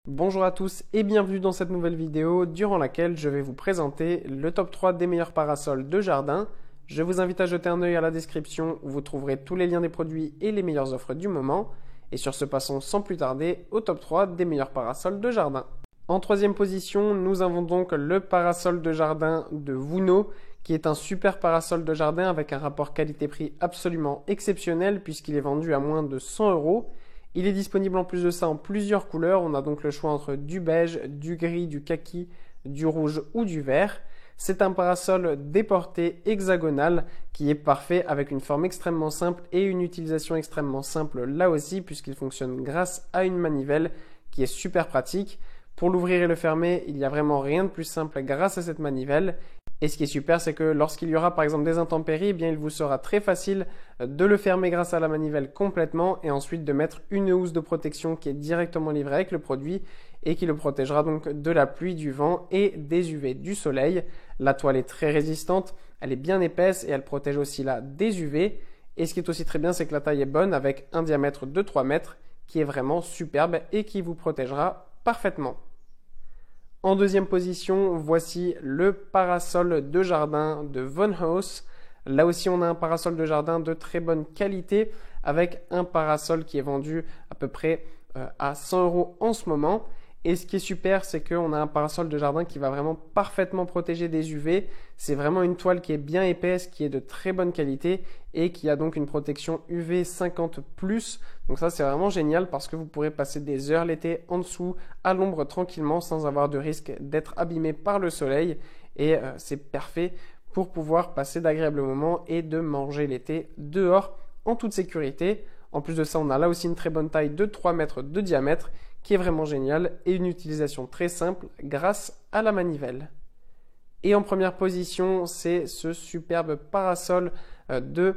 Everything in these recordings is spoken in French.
Bonjour à tous et bienvenue dans cette nouvelle vidéo durant laquelle je vais vous présenter le top 3 des meilleurs parasols de jardin. Je vous invite à jeter un œil à la description où vous trouverez tous les liens des produits et les meilleures offres du moment. Et sur ce, passons sans plus tarder au top 3 des meilleurs parasols de jardin. En troisième position, nous avons donc le parasol de jardin de Vuno, qui est un super parasol de jardin avec un rapport qualité-prix absolument exceptionnel puisqu'il est vendu à moins de 100 €. Il est disponible en plus de ça en plusieurs couleurs. On a donc le choix entre du beige, du gris, du kaki, du rouge ou du vert. C'est un parasol déporté hexagonal qui est parfait avec une forme extrêmement simple et une utilisation extrêmement simple là aussi puisqu'il fonctionne grâce à une manivelle qui est super pratique. Pour l'ouvrir et le fermer, il n'y a vraiment rien de plus simple grâce à cette manivelle. Et ce qui est super, c'est que lorsqu'il y aura par exemple des intempéries, eh bien, il vous sera très facile de le fermer grâce à la manivelle complètement et ensuite de mettre une housse de protection qui est directement livrée avec le produit et qui le protégera donc de la pluie, du vent et des UV du soleil. La toile est très résistante, elle est bien épaisse et elle protège aussi là des UV. Et ce qui est aussi très bien, c'est que la taille est bonne avec un diamètre de 3 mètres qui est vraiment superbe et qui vous protégera parfaitement. En deuxième position, voici le parasol de jardin de Von Haus. Là aussi, on a un parasol de jardin de très bonne qualité avec un parasol qui est vendu à peu près à 100 € en ce moment. Et ce qui est super, c'est qu'on a un parasol de jardin qui va vraiment parfaitement protéger des UV. C'est vraiment une toile qui est bien épaisse, qui est de très bonne qualité et qui a donc une protection UV 50+. Donc ça, c'est vraiment génial parce que vous pourrez passer des heures l'été en dessous, à l'ombre tranquillement, sans avoir de risque d'être abîmé par le soleil. Et c'est parfait pour pouvoir passer d'agréables moments et de manger l'été dehors en toute sécurité. En plus de ça, on a là aussi une très bonne taille de 3 mètres de diamètre qui est vraiment génial et une utilisation très simple grâce à la manivelle. Et en première position, c'est ce superbe parasol de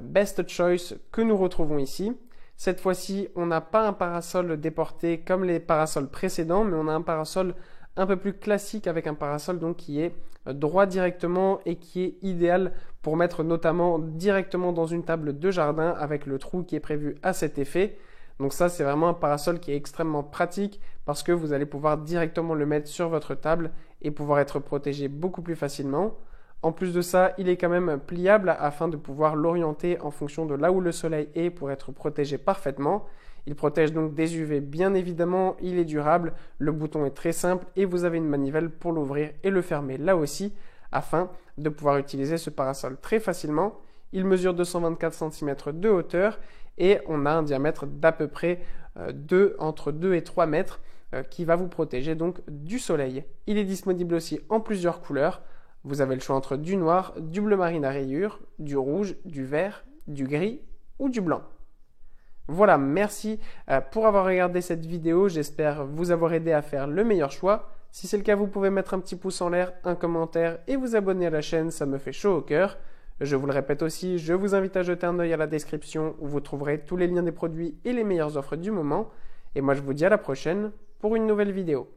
Best Choice que nous retrouvons ici. Cette fois-ci, on n'a pas un parasol déporté comme les parasols précédents, mais on a un parasol un peu plus classique avec un parasol donc qui est droit directement et qui est idéal pour mettre notamment directement dans une table de jardin avec le trou qui est prévu à cet effet. Donc ça, c'est vraiment un parasol qui est extrêmement pratique parce que vous allez pouvoir directement le mettre sur votre table et pouvoir être protégé beaucoup plus facilement. En plus de ça, il est quand même pliable afin de pouvoir l'orienter en fonction de là où le soleil est pour être protégé parfaitement. Il protège donc des UV bien évidemment, il est durable, le bouton est très simple et vous avez une manivelle pour l'ouvrir et le fermer là aussi afin de pouvoir utiliser ce parasol très facilement. Il mesure 224 cm de hauteur et on a un diamètre d'à peu près entre 2 et 3 mètres qui va vous protéger donc du soleil. Il est disponible aussi en plusieurs couleurs. Vous avez le choix entre du noir, du bleu marine à rayures, du rouge, du vert, du gris ou du blanc. Voilà, merci pour avoir regardé cette vidéo. J'espère vous avoir aidé à faire le meilleur choix. Si c'est le cas, vous pouvez mettre un petit pouce en l'air, un commentaire et vous abonner à la chaîne, ça me fait chaud au cœur. Je vous le répète aussi, je vous invite à jeter un œil à la description où vous trouverez tous les liens des produits et les meilleures offres du moment. Et moi, je vous dis à la prochaine pour une nouvelle vidéo.